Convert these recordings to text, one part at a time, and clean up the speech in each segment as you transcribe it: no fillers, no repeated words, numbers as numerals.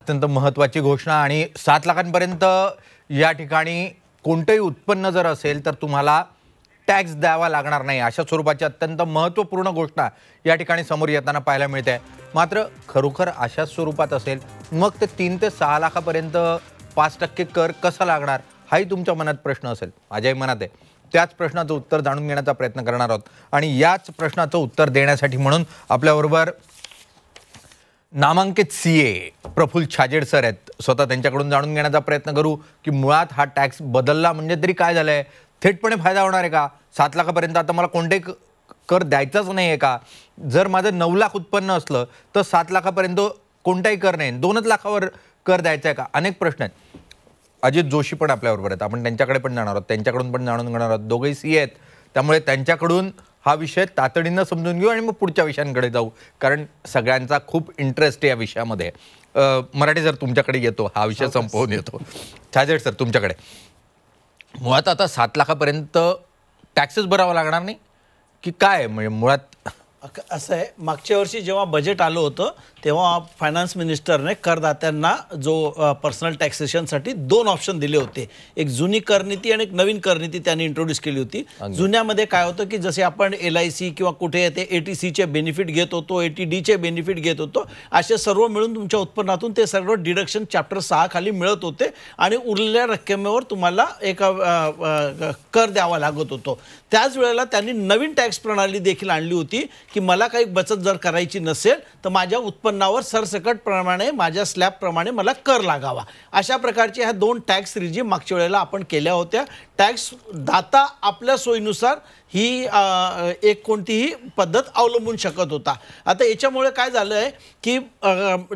अत्यंत महत्त्वाची घोषणा आणि 7 लाखांपर्यंत या ठिकाणी कोणतेही उत्पन्न जर असेल तर तुम्हाला टॅक्स द्यावा लागणार नाही, अशा स्वरूपाची अत्यंत महत्त्वपूर्ण घोषणा या ठिकाणी समोर येताना पाहायला मिळते. मात्र खरोखर अशा स्वरूपात असेल मग ते 3 ते 6 लाखापर्यंत 5% कर कसा लागणार, हाही तुमच्या मनात प्रश्न असेल, माझ्याही मनात आहे. त्याच प्रश्नाचं उत्तर जाणून घेण्याचा प्रयत्न करणार आहोत आणि याच प्रश्नाचं उत्तर देण्यासाठी म्हणून आपल्याबरोबर नामांकित सीए प्रफुल्ल छाजेड सर आहेत. स्वतः त्यांच्याकडून जाणून घेण्याचा प्रयत्न करू की मुळात हा टॅक्स बदलला म्हणजे तरी काय झालंय, थेटपणे फायदा होणार आहे का? 7 लाखापर्यंत आता मला कोणतेही कर द्यायचाच नाही आहे का? जर माझं 9 लाख उत्पन्न असलं तर 7 लाखापर्यंत कोणताही कर नाही, 2च लाखावर कर द्यायचा आहे का? अनेक प्रश्न आहेत. अजित जोशी पण आपल्याबरोबर आहेत, आपण त्यांच्याकडे पण जाणार आहोत, त्यांच्याकडून पण जाणून घेणार आहोत. दोघेही सीए आहेत, त्यामुळे त्यांच्याकडून हा विषय तातडीनं समजून घेऊ आणि मग पुढच्या विषयांकडे जाऊ, कारण सगळ्यांचा खूप इंटरेस्ट या विषयामध्ये. मराठी सर तुमच्याकडे येतो, हा विषय संपवून येतो. छाजेड सर तुमच्याकडे, मुळात आता 7 लाखापर्यंत टॅक्सेस भरावा लागणार नाही की काय? म्हणजे मुळात असं आहे, मागच्या वर्षी जेव्हा बजेट आलं होतं तेव्हा फायनान्स मिनिस्टरने करदात्यांना जो पर्सनल टॅक्सेशनसाठी 2 ऑप्शन दिले होते. एक जुनी करनीती आणि एक नवीन करनीती त्यांनी इंट्रोड्यूस केली होती. जुन्यामध्ये काय होतं की जसे आपण LIC किंवा कुठे ते ATCचे बेनिफिट घेत होतो, ATDचे बेनिफिट घेत होतो, असे सर्व मिळून तुमच्या उत्पन्नातून ते सर्व डिडक्शन चॅप्टर 6 खाली मिळत होते आणि उरलेल्या रक्कमेवर तुम्हाला एक कर द्यावा लागत होतो. त्याच वेळेला त्यांनी नवीन टॅक्स प्रणाली देखील आणली होती की मला काही बचत जर करायची नसेल तर माझ्या उत्पन्नावर सरसकट प्रमाणे माझ्या स्लॅब प्रमाणे मला कर लागावा. अशा प्रकारचे ह्या 2 टॅक्स रिजीम मागच्या वेळेला आपण केल्या होत्या. टॅक्स दाता आपल्या सोयीनुसार ही एक कोणतीही पद्धत अवलंबून शकत होता. आता याच्यामुळे काय झालं आहे की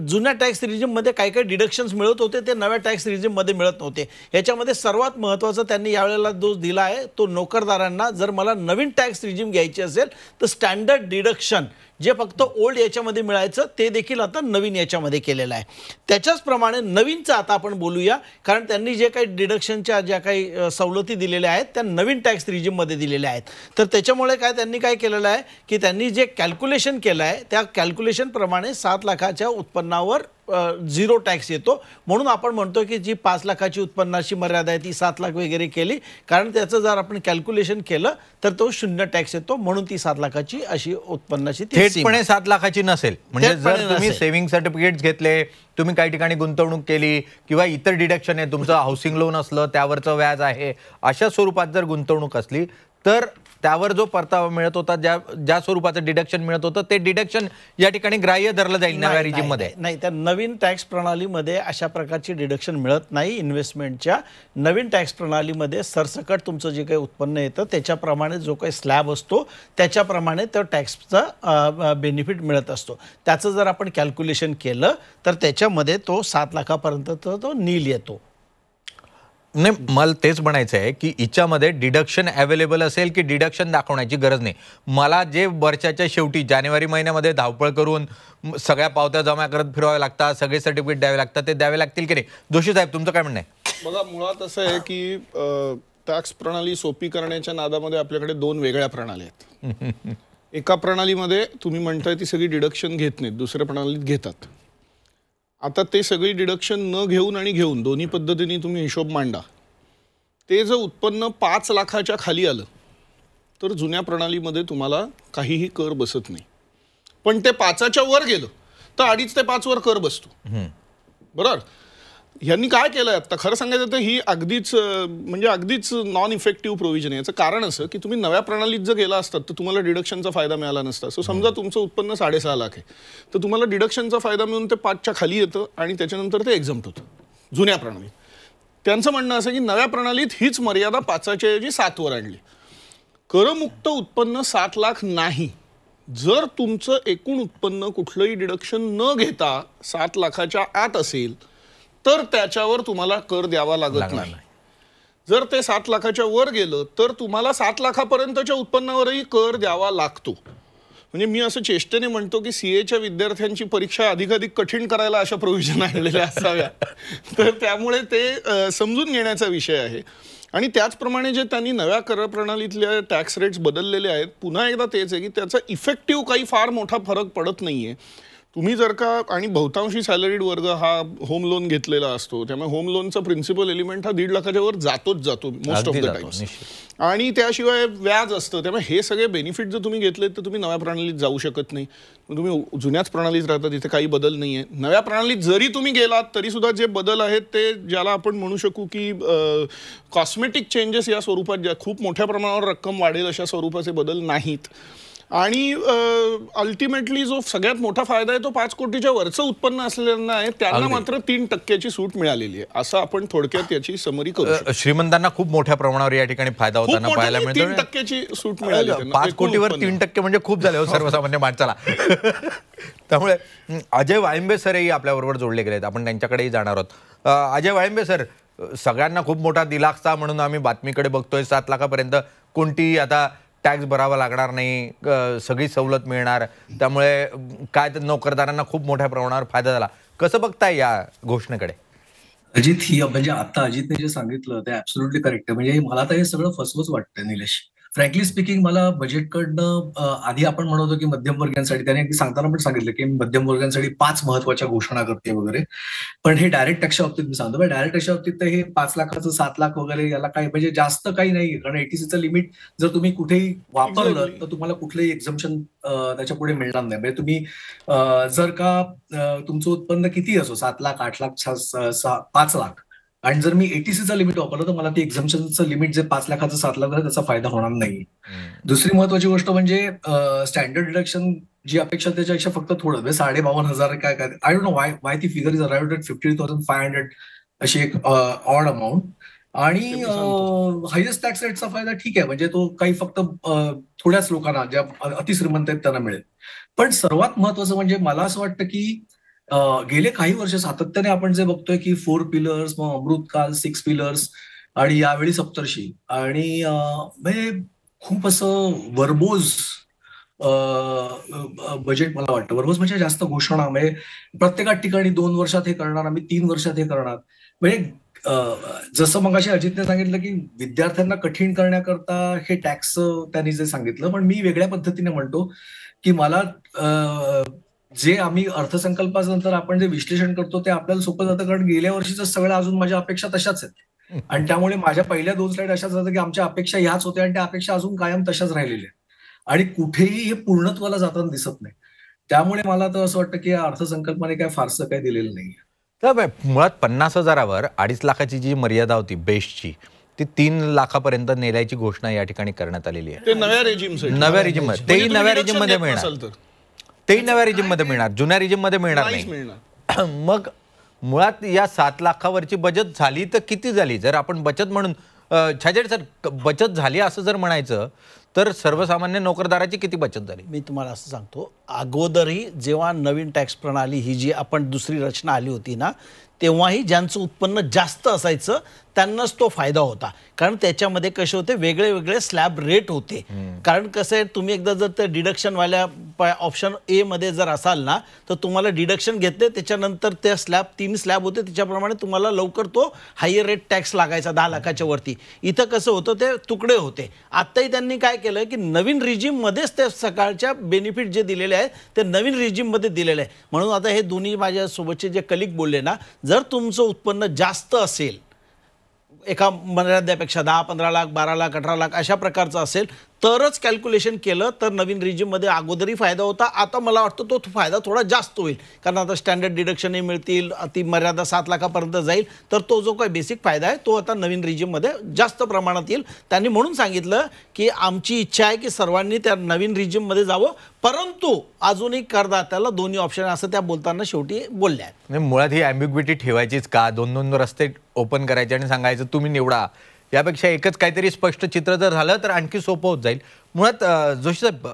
जुन्या टॅक्स रिजीममध्ये काही काही डिडक्शन्स मिळत होते, ते नव्या टॅक्स रिजीममध्ये मिळत नव्हते. याच्यामध्ये सर्वात महत्त्वाचं त्यांनी यावेळेला जो दिला आहे तो नोकरदारांना, जर मला नवीन टॅक्स रिजीम घ्यायची असेल तर स्टँडर्ड डिडक्शन जे फक्त ओल्ड याच्यामध्ये मिळायचं ते देखील आता नवीन याच्यामध्ये केलेलं आहे. त्याच्याचप्रमाणे नवीनचं आता आपण बोलूया, कारण त्यांनी जे काही डिडक्शनच्या ज्या काही सवलती दिलेल्या आहेत त्या नवीन टॅक्स रिजीममध्ये दिलेल्या आहेत. तर त्याच्यामुळे काय त्यांनी काय केलेलं आहे की त्यांनी जे कॅल्क्युलेशन केलं आहे त्या कॅल्क्युलेशनप्रमाणे 7 लाखाच्या उत्पन्नावर 0 टॅक्स येतो. म्हणून आपण म्हणतो की जी 5 लाखाची उत्पन्नाची मर्यादा आहे ती 7 लाख वगैरे केली, कारण त्याचं जर आपण कॅल्क्युलेशन केलं तर तो 0 टॅक्स येतो. म्हणून ती 7 लाखाची अशी उत्पन्नाची थेटपणे 7 लाखाची नसेल. म्हणजे जर तुम्ही सेव्हिंग सर्टिफिकेट्स घेतले, तुम्ही काही ठिकाणी गुंतवणूक केली किंवा इतर डिडक्शन आहे, तुमचं हाऊसिंग लोन असलं त्यावरचं व्याज आहे, अशा स्वरूपात जर गुंतवणूक असली तर त्यावर जो परतावा मिळत होता, ज्या स्वरूपाचं डिडक्शन मिळत होतं ते डिडक्शन या ठिकाणी ग्राह्य धरलं जाईल नव्या रिजीममध्ये. नाही, त्या नवीन टॅक्स प्रणालीमध्ये अशा प्रकारची डिडक्शन मिळत नाही. इन्व्हेस्टमेंटच्या नवीन टॅक्स प्रणालीमध्ये सरसकट तुमचं जे काही उत्पन्न येतं त्याच्याप्रमाणे जो काही स्लॅब असतो त्याच्याप्रमाणे तो टॅक्सचा बेनिफिट मिळत असतो. त्याचं जर आपण कॅल्क्युलेशन केलं तर त्याच्यामध्ये तो 7 लाखापर्यंत तो नील येतो. नाही, मला तेच म्हणायचं आहे की हिच्यामध्ये डिडक्शन अवेलेबल असेल की डिडक्शन दाखवण्याची गरज नाही. मला जे वर्षाच्या शेवटी जानेवारी महिन्यामध्ये धावपळ करून सगळ्या पावत्या जमा करत फिरवावे लागतात, सगळे सर्टिफिकेट द्यावे लागतात, ते द्यावे लागतील की नाही? जोशी साहेब तुमचं काय म्हणणं आहे? बघा, मुळात असं आहे की टॅक्स प्रणाली सोपी करण्याच्या नादामध्ये आपल्याकडे 2 वेगळ्या प्रणाली आहेत. एका प्रणालीमध्ये तुम्ही म्हणताय ती सगळी डिडक्शन घेत नाहीत, दुसऱ्या प्रणालीत घेतात. आता ते सगळी डिडक्शन न घेऊन आणि घेऊन दोन्ही पद्धतीने तुम्ही हिशोब मांडा. ते जर उत्पन्न 5 लाखाच्या खाली आलं तर जुन्या प्रणालीमध्ये तुम्हाला काहीही कर बसत नाही. पण ते 5च्या वर गेलं तर 2.5 ते 5 वर कर बसतो. बरोबर. यांनी काय केलं आता खरं सांगायचं तर ही अगदीच नॉन इफेक्टिव्ह प्रोव्हिजन आहे. याचं कारण असं की तुम्ही नव्या प्रणालीत जर गेला असतात तर तुम्हाला डिडक्शनचा फायदा मिळाला नसता. सो समजा तुमचं उत्पन्न 6.5 लाख आहे तर तुम्हाला डिडक्शनचा फायदा मिळून ते 5च्या खाली येतं आणि त्याच्यानंतर ते एक्झम्प्ट होतं जुन्या प्रणालीत. त्यांचं म्हणणं असं की नव्या प्रणालीत हीच मर्यादा 5च्या ऐवजी 7 वर आणली. करमुक्त उत्पन्न 7 लाख नाही. जर तुमचं एकूण उत्पन्न कुठलंही डिडक्शन न घेता 7 लाखाच्या आत असेल तर त्याच्यावर तुम्हाला कर द्यावा लागत नाही. जर ते 7 लाखाच्या वर गेलं तर तुम्हाला 7 लाखापर्यंतच्या उत्पन्नावरही कर द्यावा लागतो. म्हणजे मी असं चेष्टेने म्हणतो की सीएच्या विद्यार्थ्यांची परीक्षा अधिकाधिक कठीण करायला अशा प्रोव्हिजन आणलेल्या असाव्या. तर त्यामुळे ते समजून घेण्याचा विषय आहे. आणि त्याचप्रमाणे जे त्यांनी नव्या कर प्रणालीतल्या टॅक्स रेट्स बदललेले आहेत, पुन्हा एकदा तेच आहे की त्याचा इफेक्टिव्ह काही फार मोठा फरक पडत नाहीये. तुम्ही जर का, आणि बहुतांशी सॅलरीड वर्ग हा होम लोन घेतलेला असतो, त्यामुळे होम लोनचा प्रिन्सिपल एलिमेंट हा 1.5 लाखाच्या वर जातो मोस्ट ऑफ अगदी द जातो, टाइम्स. निश्चित. आणि त्याशिवाय व्याज असतं. त्यामुळे हे सगळे बेनिफिट जर तुम्ही घेतलेत तर तुम्ही नव्या प्रणालीत जाऊ शकत नाही. तुम्ही जुन्याच प्रणालीत राहता, तिथे काही बदल नाही आहे. नव्या प्रणालीत जरी तुम्ही गेलात तरी सुद्धा जे बदल आहेत ते ज्याला आपण म्हणू शकू की कॉस्मेटिक चेंजेस या स्वरूपात, ज्या खूप मोठ्या प्रमाणावर रक्कम वाढेल अशा स्वरूपाचे बदल नाहीत. आणि अल्टिमेटली जो सगळ्यात मोठा फायदा आहे तो 5 कोटीच्या वरचं उत्पन्न असलेल्यांना आहे. त्यांना अगदी. मात्र 3% सूट मिळालेली आहे. असं आपण थोडक्यात याची समरी करू शकतो. श्रीमंतांना खूप मोठ्या प्रमाणावर या ठिकाणी फायदा खूप होताना पाहायला मोठी मिळतो. 3%ची सूट मिळाली त्यांना. 5 एकूण कोटीवर उत्पन्न. 3% म्हणजे खूप झाले हो सर्वसामान्य माणसाला. त्यामुळे अजय वाळिंबे सरही आपल्याबरोबर जोडले गेलेत. आपण त्यांच्याकडेही जाणार आहोत. अजय वाळिंबे सर, सगळ्यांना खूप मोठा दिलासा म्हणून आम्ही बातमीकडे बघतोय. 7 लाखापर्यंत कोणती आता टॅक्स भरावा लागणार नाही, सगळी सवलत मिळणार. त्यामुळे काय तर नोकरदारांना खूप मोठ्या प्रमाणावर फायदा झाला. कसं बघताय या घोषणेकडे? अजित, ही म्हणजे आता अजितने जे सांगितलं ते ऍब्सोल्युटली करेक्ट आहे. म्हणजे मला तर हे सगळं फसवच वाटतंय निलेश. फ्रँकली स्पीकिंग, मला बजेटकडनं आधी आपण म्हणतो की मध्यमवर्गीयांसाठी, त्याने अगदी सांगताना पण सांगितलं की मध्यमवर्गीयांसाठी 5 महत्वाच्या घोषणा करते वगैरे. पण हे डायरेक्ट टॅक्सच्या बाबतीत मी सांगतो, डायरेक्ट टॅक्सच्या बाबतीत तर हे 5 लाखाचं 7 लाख वगैरे याला काही म्हणजे जास्त काही नाही. कारण एटीसीचं लिमिट जर तुम्ही कुठेही वापरलं Exactly. तर तुम्हाला कुठलंही एक्झम्पशन त्याच्या पुढे मिळणार नाही. म्हणजे तुम्ही जर का तुमचं उत्पन्न किती असो, 7 लाख, 8 लाख, 5 लाख, आणि जर मी एटीसीचं लिमिट वापरलं तर मला ते एक्झम्पशनचं लिमिट जे 5 लाखाचं 7 लाख आहे त्याचा फायदा होणार नाही. दुसरी महत्वाची गोष्ट म्हणजे स्टँडर्ड डिडक्शन जी अपेक्षा त्याच्यापेक्षा फक्त थोडं, म्हणजे 52,500 काय काय, आय डोंट नो वाय ती फिगर इज अराइव्ड एट 50,500 अशी एक ऑड अमाऊंट. आणि हायेस्ट टॅक्स रेटचा फायदा ठीक आहे, म्हणजे तो काही फक्त थोड्याच लोकांना, ज्या अतिश्रीमंत आहेत त्यांना मिळेल. पण सर्वात महत्वाचं म्हणजे मला असं वाटतं की गेले काही वर्ष सातत्याने आपण जे बघतोय की 4 पिलर्स, मग अमृतकाल, 6 पिलर्स, आणि यावेळी सप्तर्षी, आणि म्हणजे खूप असं वर्बोज बजेट मला वाटतं. वर्बोज म्हणजे जास्त घोषणा, म्हणजे प्रत्येकात ठिकाणी 2 वर्षात हे करणार, आम्ही 3 वर्षात हे करणार. म्हणजे जसं मगाशी अजितने सांगितलं की विद्यार्थ्यांना कठीण करण्याकरता हे टॅक्स त्यांनी जे सांगितलं, पण मी वेगळ्या पद्धतीने म्हणतो की मला जे आम्ही अर्थसंकल्पानंतर आपण जे विश्लेषण करतो ते आपल्याला सोपं जातं, कारण गेल्या वर्षीचं सगळं अजून माझ्या अपेक्षा तशाच आहेत. आणि त्यामुळे माझ्या पहिल्या 2 स्लाईड अशाच होत्या की आमच्या अपेक्षा ह्याच होत्या आणि त्या अपेक्षा अजून कायम तशाच राहिलेल्या आहेत आणि कुठेही हे पूर्णत्वाला जाताना दिसत नाही. त्यामुळे मला तर असं वाटतं की या अर्थसंकल्पाने काय फारसं काही दिलेलं नाही. तर मुळात 50,000वर 2.5 लाखाची जी मर्यादा होती बेस्टची, ती 3 लाखापर्यंत नेल्याची घोषणा या ठिकाणी करण्यात आलेली आहे. ते नव्या रेजिमसाठी. नव्या रेजिममध्ये, तेही नव्या रेजिममध्ये मिळणार. तेही नव्या रेजिममध्ये मिळणार, जुन्या रेजिममध्ये मिळणार नाहीच नाही. मिळणार. मग मुळात या 7 लाखावरची बचत झाली तर किती झाली? जर आपण बचत म्हणून छाजेड सर, बचत झाली असं जर म्हणायचं तर सर्वसामान्य नोकरदाराची किती बचत झाली? मी तुम्हाला असं सांगतो, अगोदरही जेव्हा नवीन टॅक्स प्रणाली ही जी आपण दुसरी रचना आली होती ना, तेव्हाही ज्यांचं उत्पन्न जास्त असायचं त्यांनाच तो फायदा होता. कारण त्याच्यामध्ये कसे होते, वेगळे वेगळे स्लॅब रेट होते. कारण कसं आहे, तुम्ही एकदा जर त्या डिडक्शनवाल्या ऑप्शन ए मध्ये जर असाल ना, तर तुम्हाला डिडक्शन घेतले, त्याच्यानंतर त्या 3 स्लॅब होते, त्याच्याप्रमाणे तुम्हाला लवकर तो हायर रेट टॅक्स लागायचा 10 लाखाच्या वरती. इथं कसं होतं, ते तुकडे होते. आत्ताही त्यांनी काय केलं की नवीन रिजिममध्येच ते सकाळच्या बेनिफिट जे दिलेले आहेत ते नवीन रिजिममध्ये दिलेले आहे. म्हणून आता हे दोन्ही माझ्यासोबतचे जे कलिग बोलले ना, जर तुमचं उत्पन्न जास्त असेल, एका मर्यादेपेक्षा 10, 15 लाख, 12 लाख, 18 लाख अशा प्रकारचं असेल, तरच कॅल्क्युलेशन केलं तर नवीन रिजिममध्ये अगोदरही फायदा होता. आता मला वाटतं तो फायदा थोडा जास्त होईल, कारण आता स्टँडर्ड डिडक्शनही मिळतील, ती मर्यादा 7 लाखापर्यंत जाईल. तर तो जो काही बेसिक फायदा आहे तो आता नवीन रिजिममध्ये जास्त प्रमाणात येईल. त्यांनी म्हणून सांगितलं की आमची इच्छा आहे की सर्वांनी त्या नवीन रिजिममध्ये जावं, परंतु अजूनही करदात्याला दोन्ही ऑप्शन, असं त्या बोलताना शेवटी बोलल्या आहेत. मुळात ही ॲम्बिग्विटी ठेवायचीच का? 2 रस्ते ओपन करायचे आणि सांगायचं तुम्ही निवडा. यापेक्षा एकच काहीतरी स्पष्ट चित्र जर झालं तर आणखी सोपं होत जाईल. मुळात जोशी साहेब,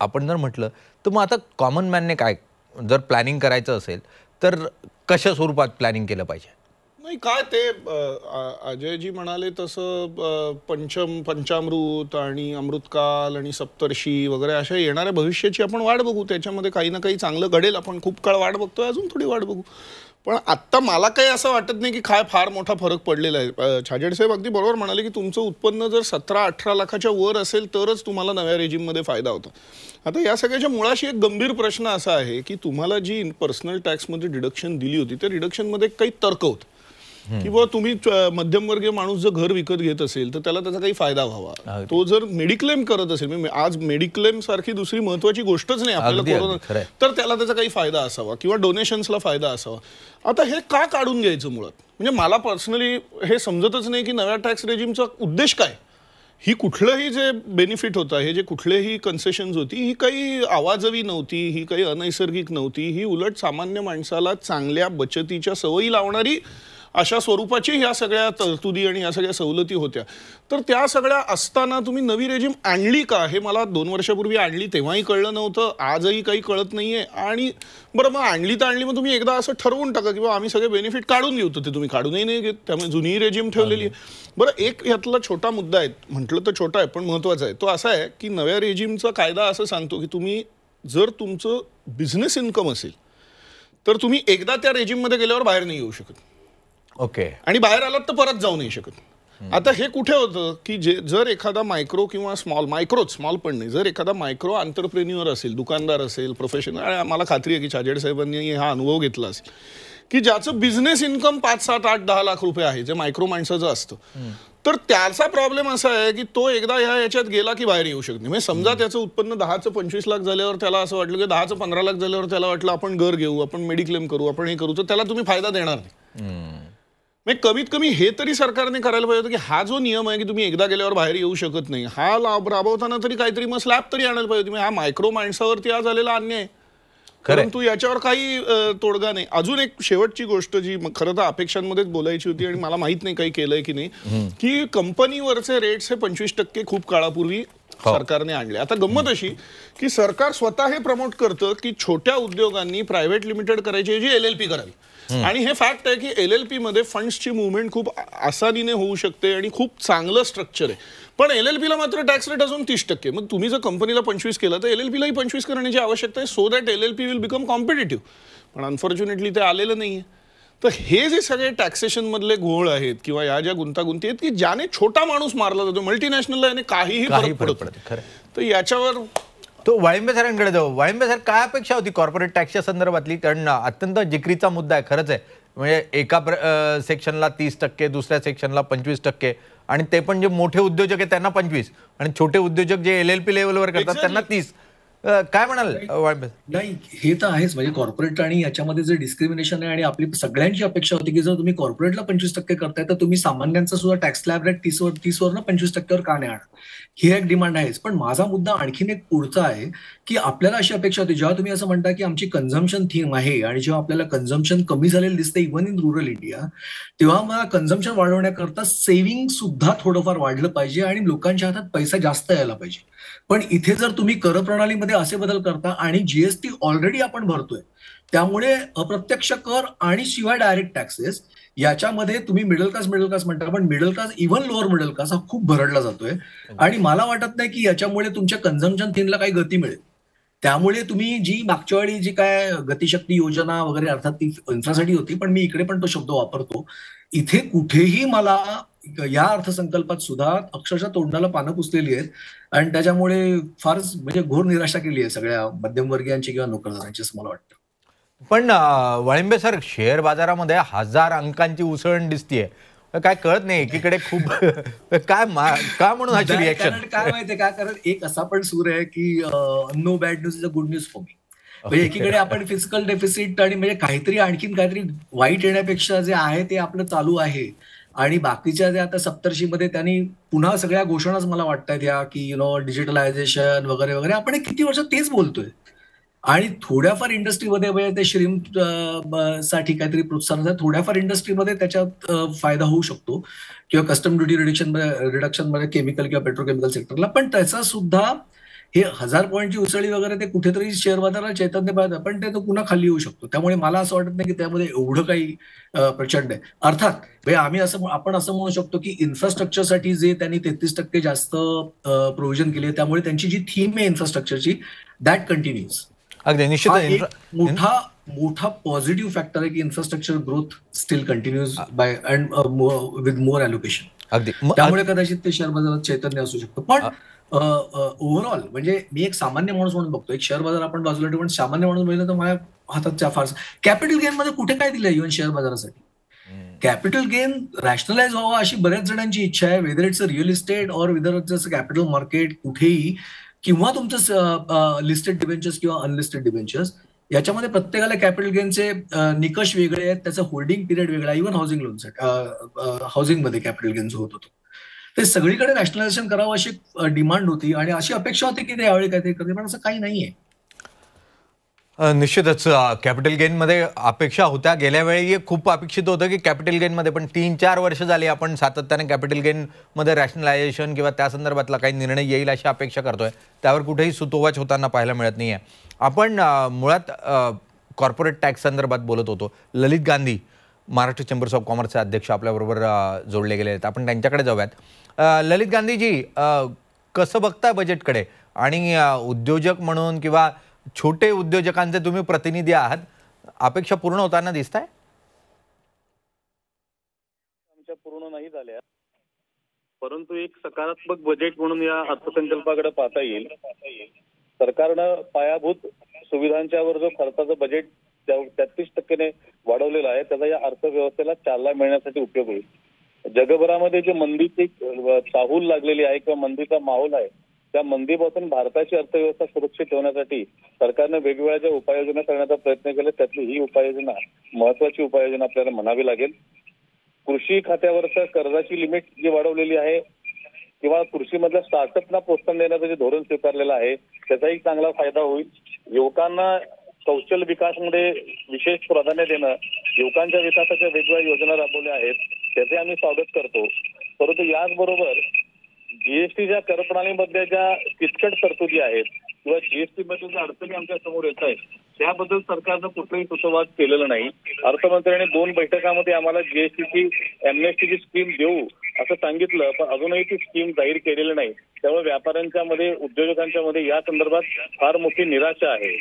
आपण जर म्हटलं तर मग आता कॉमन मॅनने काय, जर प्लॅनिंग करायचं असेल तर कशा स्वरूपात प्लॅनिंग केलं पाहिजे? नाही काय ते अजयजी म्हणाले तसं पंचामृत आणि अमृतकाल आणि सप्तर्षी वगैरे अशा येणाऱ्या भविष्याची आपण वाट बघू. त्याच्यामध्ये काही ना काही चांगलं घडेल. आपण खूप काळ वाट बघतोय, अजून थोडी वाट बघू. पण आत्ता मला काही असं वाटत नाही की काय फार मोठा फरक पडलेला आहे. छाजेड साहेब अगदी बरोबर म्हणाले की तुमचं उत्पन्न जर 17-18 लाखाच्या वर असेल तरच तुम्हाला नव्या रेजिममध्ये फायदा होतो. आता या सगळ्याच्या मुळाशी एक गंभीर प्रश्न असा आहे की तुम्हाला जी पर्सनल टॅक्समध्ये डिडक्शन दिली होती त्या डिडक्शनमध्ये काही तर्क होतं किंवा तुम्ही मध्यमवर्गीय माणूस जर घर विकत घेत असेल तर त्याला त्याचा काही फायदा व्हावा. तो जर मेडिक्लेम करत असेल, आज मेडिक्लेम सारखी दुसरी महत्वाची गोष्टच नाही आपल्याला कोरोना, तर त्याला त्याचा काही फायदा असावा किंवा डोनेशन्सला फायदा असावा. आता हे का काढून घ्यायचं मुळात? म्हणजे मला पर्सनली हे समजतच नाही की नव्या टॅक्स रेजिमचा उद्देश काय. ही कुठलंही जे बेनिफिट होतं, हे जे कुठलेही कन्सेशन्स होती, ही काही आवाजवी नव्हती, ही काही अनैसर्गिक नव्हती, ही उलट सामान्य माणसाला चांगल्या बचतीच्या सवयी लावणारी अशा स्वरूपाची ह्या सगळ्या तरतुदी आणि ह्या सगळ्या सवलती होत्या. तर त्या सगळ्या असताना तुम्ही नवी रेजिम आणली का हे मला 2 वर्षापूर्वी आणली तेव्हाही कळलं नव्हतं, आजही काही कळत नाहीये. आणि बरं मग आणली तर आणली, मग तुम्ही एकदा असं ठरवून टाका किंवा आम्ही सगळे बेनिफिट काढून घेऊ, तर ते तुम्ही काढूनही नाही घेत, त्यामुळे जुनी रेजिम ठेवलेली आहे. बरं एक यातला छोटा मुद्दा आहे, म्हटलं तर छोटा आहे पण महत्वाचा आहे. तो असा आहे की नव्या रेजिमचा कायदा असं सांगतो की तुम्ही जर तुमचं बिझनेस इन्कम असेल तर तुम्ही एकदा त्या रेजिममध्ये गेल्यावर बाहेर नाही येऊ शकत. ओके. आणि बाहेर आलात तर परत जाऊ नाही शकत. आता हे कुठे होतं की जर एखादा मायक्रो किंवा स्मॉल पण नाही, जर एखादा मायक्रो आंतरप्रेन्युअर असेल, दुकानदार असेल, प्रोफेशनल, मला खात्री आहे की छाजेड साहेबांनी हा अनुभव घेतला असेल की ज्याचं बिझनेस इन्कम 5, 7, 8, 10 लाख रुपये आहे, जे मायक्रो माणसाचं असतं, तर त्याचा प्रॉब्लेम असा आहे की तो एकदा याच्यात गेला की बाहेर येऊ शकत नाही. म्हणजे समजा त्याचं उत्पन्न 10चं 25 लाख झाल्यावर त्याला असं वाटलं की 10चं 15 लाख झाल्यावर त्याला वाटलं आपण घर घेऊ, आपण मेडिक्लेम करू, आपण हे करू, तर त्याला तुम्ही फायदा देणार नाही. म्हणजे कमीत कमी हे तरी सरकारने करायला पाहिजे होतं की हा जो नियम आहे की तुम्ही एकदा गेल्यावर बाहेर येऊ शकत नाही, हा लाभ राबवताना तरी काहीतरी मग स्लॅब तरी आणायला पाहिजे होती. हा मायक्रो माणसावरती आज आलेला अन्याय आहे, परंतु याच्यावर काही तोडगा नाही. अजून एक शेवटची गोष्ट जी खरं तर अपेक्षांमध्येच बोलायची होती आणि मला माहित नाही काही केलंय की नाही, की कंपनीवरचे रेट्स हे 25% खूप काळापूर्वी सरकारने आणले. आता गंमत अशी की सरकार स्वतः हे प्रमोट करतं की छोट्या उद्योगांनी प्रायव्हेट लिमिटेड करायची ऐवजी LLP करावी. आणि हे फॅक्ट आहे की LLP मध्ये फंड्सची मुवमेंट खूप आसानीने होऊ शकते आणि खूप चांगलं स्ट्रक्चर आहे. पण LLP ला मात्र टॅक्स रेट अजून 30%. मग तुम्ही जर कंपनीला 25 केलं तर LLP लाही 25 करण्याची आवश्यकता आहे, so that LLP will become competitive. पण अनफॉर्च्युनेटली ते आलेलं नाहीये. तर हे जे सगळे टॅक्सेशन मधले घोळ आहेत किंवा या ज्या गुंतागुंती आहेत की ज्याने छोटा माणूस मारला जातो, मल्टीनॅशनलला याने काहीही फरक पडत नाही. तर याच्यावर तो वाळिंबे सरांकडे जाऊ. वाळिंबे सर, काय अपेक्षा होती कॉर्पोरेट टॅक्सच्या संदर्भातली? कारण अत्यंत जिकरीचा मुद्दा आहे, खरंच आहे. म्हणजे एका सेक्शनला 30%, दुसऱ्या सेक्शनला 25%, आणि ते पण जे मोठे उद्योजक आहेत त्यांना 25%, आणि छोटे उद्योजक जे LLP लेवलवर करतात त्यांना 30%. काय म्हणाल वाळिंबे? नाही, हे तर आहेच. म्हणजे कॉर्पोरेट आणि याच्यामध्ये जे डिस्क्रिमिनेशन आहे, आणि आपली सगळ्यांची अपेक्षा होती की जर तुम्ही कॉर्पोरेटला 25% करताय तर तुम्ही सामान्यांचा सुद्धा टॅक्स स्लॅब रेट 30वरनं 25%वर का नाही आणा, ही एक डिमांड आहेच. पण माझा मुद्दा आणखीन एक पुढचा आहे की आपल्याला अशी अपेक्षा होती, जेव्हा तुम्ही असं म्हणता की आमची कन्झम्पशन थीम आहे आणि जेव्हा आपल्याला कन्झम्पशन कमी झालेलं दिसतं इव्हन इन रुरल इंडिया, तेव्हा मला कन्झम्पशन वाढवण्याकरता सेव्हिंग सुद्धा थोडंफार वाढलं पाहिजे आणि लोकांच्या हातात पैसा जास्त यायला पाहिजे. पण इथे जर तुम्ही कर प्रणालीमध्ये असे बदल करता आणि GST ऑलरेडी आपण भरतोय, त्यामुळे अप्रत्यक्ष कर आणि शिवाय डायरेक्ट टॅक्सेस याच्यामध्ये तुम्ही मिडल क्लास म्हणता, पण middle class, even lower middle class हा खूप भरडला जातोय. आणि मला वाटत नाही की याच्यामुळे तुमच्या कन्झम्पशन थीमला काही गती मिळेल. त्यामुळे तुम्ही जी मागच्या वेळी जी काय गतिशक्ती योजना वगैरे, अर्थात ती इन्फ्रासाठी होती, पण मी इकडे पण तो शब्द वापरतो. इथे कुठेही मला या अर्थसंकल्पात सुद्धा अक्षरशः तोंडाला पानं पुसलेली आहेत आणि त्याच्यामुळे फारच म्हणजे घोर निराशा केली आहे सगळ्या मध्यमवर्गीयांची किंवा नोकरदारांची, असं मला वाटतं. पण वाळिंबे सर, शेअर बाजारामध्ये 1000 अंकांची उसळण दिसतीये, काय कळत नाही. एकीकडे खूप काय का म्हणून ह्याची रिएक्शन? काय माहितीये का, कारण एक असा पण सूर आहे की no bad news is a good news for me. म्हणजे एकीकडे आपण फिजिकल डेफिसिट आणि म्हणजे काहीतरी आणखीन काहीतरी वाईट येण्यापेक्षा जे आहे ते आपलं चालू आहे, आणि बाकीच्या ज्या आता 70मध्ये त्यांनी पुन्हा सगळ्या घोषणाच मला वाटतात या की डिजिटलायझेशन वगैरे वगैरे, आपण किती वर्ष तेच बोलतोय. आणि थोड्याफार इंडस्ट्रीमध्ये म्हणजे ते श्रीमंत साठी काहीतरी प्रोत्साहन, थोड्याफार इंडस्ट्रीमध्ये त्याच्यात फायदा होऊ शकतो किंवा कस्टम ड्युटी रिडक्शन मध्ये केमिकल किंवा पेट्रोकेमिकल सेक्टरला. पण त्याचा सुद्धा हे 1000 पॉईंटची उसळी वगैरे ते कुठेतरी शेअर बाजाराला चैतन्य पाहतं, पण ते तो पुन्हा खाली येऊ शकतो. त्यामुळे मला असं वाटत नाही की त्यामध्ये एवढं काही प्रचंड आहे. अर्थात आपण असं म्हणू शकतो की इन्फ्रास्ट्रक्चरसाठी जे त्यांनी 33% जास्त प्रोव्हिजन केली आहे, त्यामुळे त्यांची जी थीम आहे इन्फ्रास्ट्रक्चरची, दॅट कंटिन्यूज. अगदी निश्चित. मोठा मोठा पॉझिटिव्ह फॅक्टर आहे की infrastructure growth still continues by and with more allocation. अगदी त्यामुळे कदाचित ते शेअर बाजारात चैतन्य असू शकतं. पण ओव्हरऑल म्हणजे मी एक सामान्य माणूस म्हणून बघतो, एक शेअर बाजार आपण बाजूला ठेवून सामान्य माणूस बघितलं तर माझ्या हातात फार कॅपिटल गेन मध्ये कुठे काय दिलंय इव्हन शेअर बाजारासाठी. कॅपिटल गेन रॅशनलाइज व्हावं अशी बऱ्याच जणांची इच्छा आहे, whether it's a real estate और whether it's a capital market कुठेही, किंवा तुमचं लिस्टेड डिबेंचर्स किंवा अनलिस्टेड डिबेंचर्स. याच्यामध्ये प्रत्येकाला कॅपिटल गेनचे निकष वेगळे आहेत, त्याचा होल्डिंग पिरियड वेगळा, इव्हन हाऊसिंग लोनसाठी हाऊसिंगमध्ये कॅपिटल गेन जो होत होतो ते सगळीकडे नॅशनलायझेशन करावं अशी डिमांड होती आणि अशी अपेक्षा होती की ते यावेळी काहीतरी करते, पण असं काही नाहीये. निश्चितच कॅपिटल गेनमध्ये अपेक्षा होत्या. गेल्या वेळी खूप अपेक्षित होतं की कॅपिटल गेनमध्ये, पण 3-4 वर्ष झाली आपण सातत्याने कॅपिटल गेनमध्ये रॅशनलायझेशन किंवा त्या संदर्भातला काही निर्णय येईल अशी अपेक्षा करतोय. त्यावर कुठेही सुतोवाच होताना पाहायला मिळत नाहीये. आपण मुळात कॉर्पोरेट टॅक्स संदर्भात बोलत होतो. ललित गांधी, महाराष्ट्र चेंबर्स ऑफ कॉमर्सचे अध्यक्ष आपल्याबरोबर जोडले गेले आहेत. आपण त्यांच्याकडे जाऊयात. ललित गांधीजी, कसं बघताय बजेटकडे? आणि उद्योजक म्हणून किंवा छोटे उद्योजकांचे तुम्ही प्रतिनिधी आहात, अपेक्षा पूर्ण होताना दिसताय? आमच्या पूर्ण नाही झाल्या, परंतु एक सकारात्मक बजेट म्हणून या अर्थसंकल्पाकडे पाहता येईल. सरकारनं पायाभूत सुविधांच्यावर जो खर्चाचं बजेट 33% वाढवलेला आहे, त्याचा या अर्थव्यवस्थेला चालना मिळण्यासाठी उपयोग होईल. जगभरामध्ये जे मंदीची चाहूल लागलेली आहे किंवा मंदीचा माहोल आहे, त्या मंदीपासून भारताची अर्थव्यवस्था सुरक्षित ठेवण्यासाठी सरकारने वेगवेगळ्या ज्या उपाययोजना करण्याचा प्रयत्न केला, त्यातली ही उपाययोजना महत्वाची उपाययोजना आपल्याला म्हणावी लागेल. कृषी खात्यावरचं कर्जाची लिमिट जी वाढवलेली आहे किंवा कृषीमधल्या स्टार्टअपला प्रोत्साहन देण्याचं जे धोरण स्वीकारलेलं आहे, त्याचाही चांगला फायदा होईल. युवकांना कौशल्य विकासमध्ये विशेष प्राधान्य देणं, युवकांच्या विकासाच्या वेगवेगळ्या योजना राबवल्या आहेत, त्याचे आम्ही स्वागत करतो. परंतु याचबरोबर जीएसटीच्या कर प्रणालीमध्ये ज्या किचकट तरतुदी आहेत किंवा जीएसटी मध्ये ज्या अडचणी आमच्या समोर येत आहेत, त्याबद्दल सरकारनं कुठलाही सुसंवाद केलेला नाही. अर्थमंत्र्यांनी 2 बैठकामध्ये आम्हाला जीएसटीची एमनेस्टीची स्कीम देऊ असं सांगितलं, पण अजूनही ती स्कीम जाहीर केलेली नाही. त्यामुळे व्यापाऱ्यांच्या मध्ये, उद्योजकांच्या मध्ये या संदर्भात फार मोठी निराशा आहे.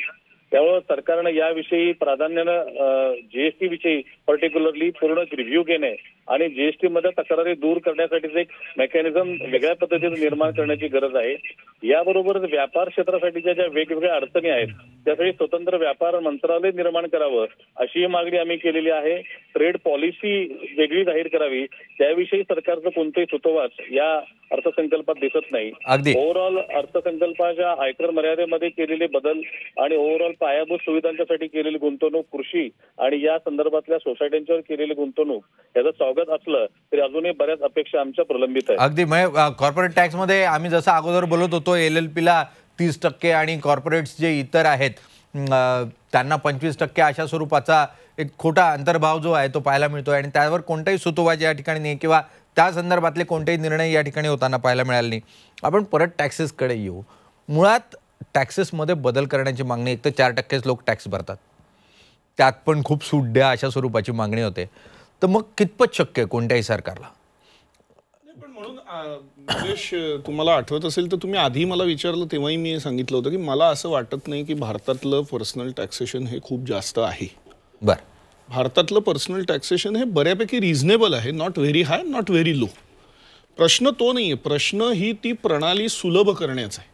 त्यामुळे सरकारनं याविषयी प्राधान्यानं जीएसटी विषयी पर्टिक्युलरली पूर्ण रिव्ह्यू घेणे आणि जीएसटी मध्ये तक्रारी दूर करण्यासाठी एक मेकॅनिझम वेगळ्या पद्धतीने निर्माण करण्याची गरज आहे. याबरोबरच व्यापार क्षेत्रासाठीच्या ज्या वेगवेगळ्या अडचणी आहेत, त्यासाठी स्वतंत्र व्यापार मंत्रालय निर्माण करावं अशी मागणी आम्ही केलेली आहे. ट्रेड पॉलिसी वेगळी जाहीर करावी, त्याविषयी सरकारचं कोणतेही सुतोवाच या अर्थसंकल्पात दिसत नाही. ओव्हरऑल अर्थसंकल्पाच्या आयकर मर्यादेमध्ये केलेले बदल आणि ओव्हरऑल पायाभूत सुविधांच्यासाठी केलेली गुंतवणूक, कृषी आणि या संदर्भातल्या सोसायट्यांच्यावर केलेली गुंतवणूक याचं स्वागत असलं तरी अजूनही बऱ्याच अपेक्षा आमच्या प्रलंबित आहेत. अगदी कॉर्पोरेट टॅक्समध्ये आम्ही जसं अगोदर बोलत होतो, LLPला 30% आणि कॉर्पोरेट्स जे इतर आहेत त्यांना 25% अशा स्वरूपाचा एक खोटा अंतर्भाव जो आहे तो पाहायला मिळतोय आणि त्यावर कोणताही सुतोवाच या ठिकाणी नाही किंवा त्या संदर्भातले कोणतेही निर्णय या ठिकाणी होताना पाहायला मिळाले नाही. आपण परत टॅक्सेसकडे येऊ. मुळात टॅक्सेसमध्ये बदल करण्याची मागणी, एक तर 4% लोक टॅक्स भरतात, त्यात पण खूप सूट द्या अशा स्वरूपाची मागणी होते. तर मग कितपत शक्य आहे कोणत्याही सरकारला? पण म्हणून निलेश, तुम्हाला आठवत असेल तर तुम्ही आधी मला विचारलं तेव्हाही मी सांगितलं होतं की मला असं वाटत नाही की भारतातलं पर्सनल टॅक्सेशन हे खूप जास्त आहे. बरं, भारतातलं पर्सनल टॅक्सेशन हे बऱ्यापैकी रिझनेबल आहे, not very high, not very low. प्रश्न तो नाही आहे, प्रश्न ही ती प्रणाली सुलभ करण्याचा आहे.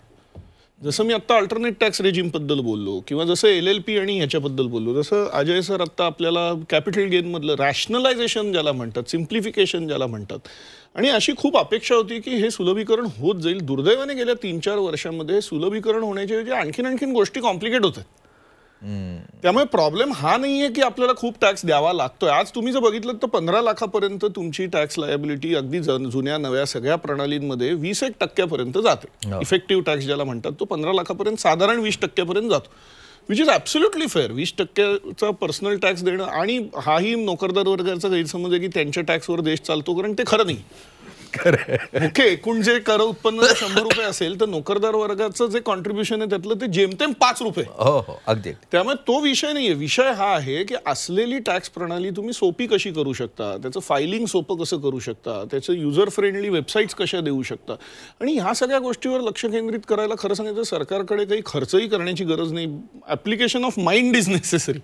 जसं मी आत्ता अल्टरनेट टॅक्स रेजिमबद्दल बोललो किंवा जसं LLP आणि ह्याच्याबद्दल बोललो, जसं अजय सर आत्ता आपल्याला कॅपिटल गेनमधलं रॅशनलायझेशन ज्याला म्हणतात, सिम्प्लिफिकेशन ज्याला म्हणतात, आणि अशी खूप अपेक्षा होती की हे सुलभीकरण होत जाईल. दुर्दैवाने गेल्या 3-4 वर्षांमध्ये सुलभीकरण होण्याच्या ऐवजी आणखीन गोष्टी कॉम्प्लिकेट होत आहेत. त्यामुळे प्रॉब्लेम हा नाहीये की आपल्याला खूप टॅक्स द्यावा लागतोय. आज तुम्ही जर बघितलं तर 15 लाखापर्यंत तुमची टॅक्स लायबिलिटी अगदी जुन्या नव्या सगळ्या प्रणालींमध्ये 20% जाते. इफेक्टिव्ह टॅक्स ज्याला म्हणतात तो 15 लाखापर्यंत साधारण 20% जातो, विच इज ॲब्सोल्युटली फेअर. 20%चा पर्सनल टॅक्स देणं, आणि हाही नोकरदार वर्गाचा गैरसमज आहे की त्यांच्या टॅक्सवर देश चालतो, कारण ते खरं नाही. मुख्य एकूण जे कर उत्पन्न जर 100 रुपये असेल तर नोकरदार वर्गाचं जे कॉन्ट्रीब्युशन आहे त्यातलं ते जेमतेम 5 रुपये. हो हो अगदी. त्यामुळे तो विषय नाहीये. विषय हा आहे की असलेली टॅक्स प्रणाली तुम्ही सोपी कशी करू शकता, त्याचं फायलिंग सोपं कसं करू शकता, त्याचं युजर फ्रेंडली वेबसाईट्स कशा देऊ शकता. आणि ह्या सगळ्या गोष्टीवर लक्ष केंद्रित करायला खरं सांगायचं सरकारकडे काही खर्चही करण्याची गरज नाही. Application of mind is necessary.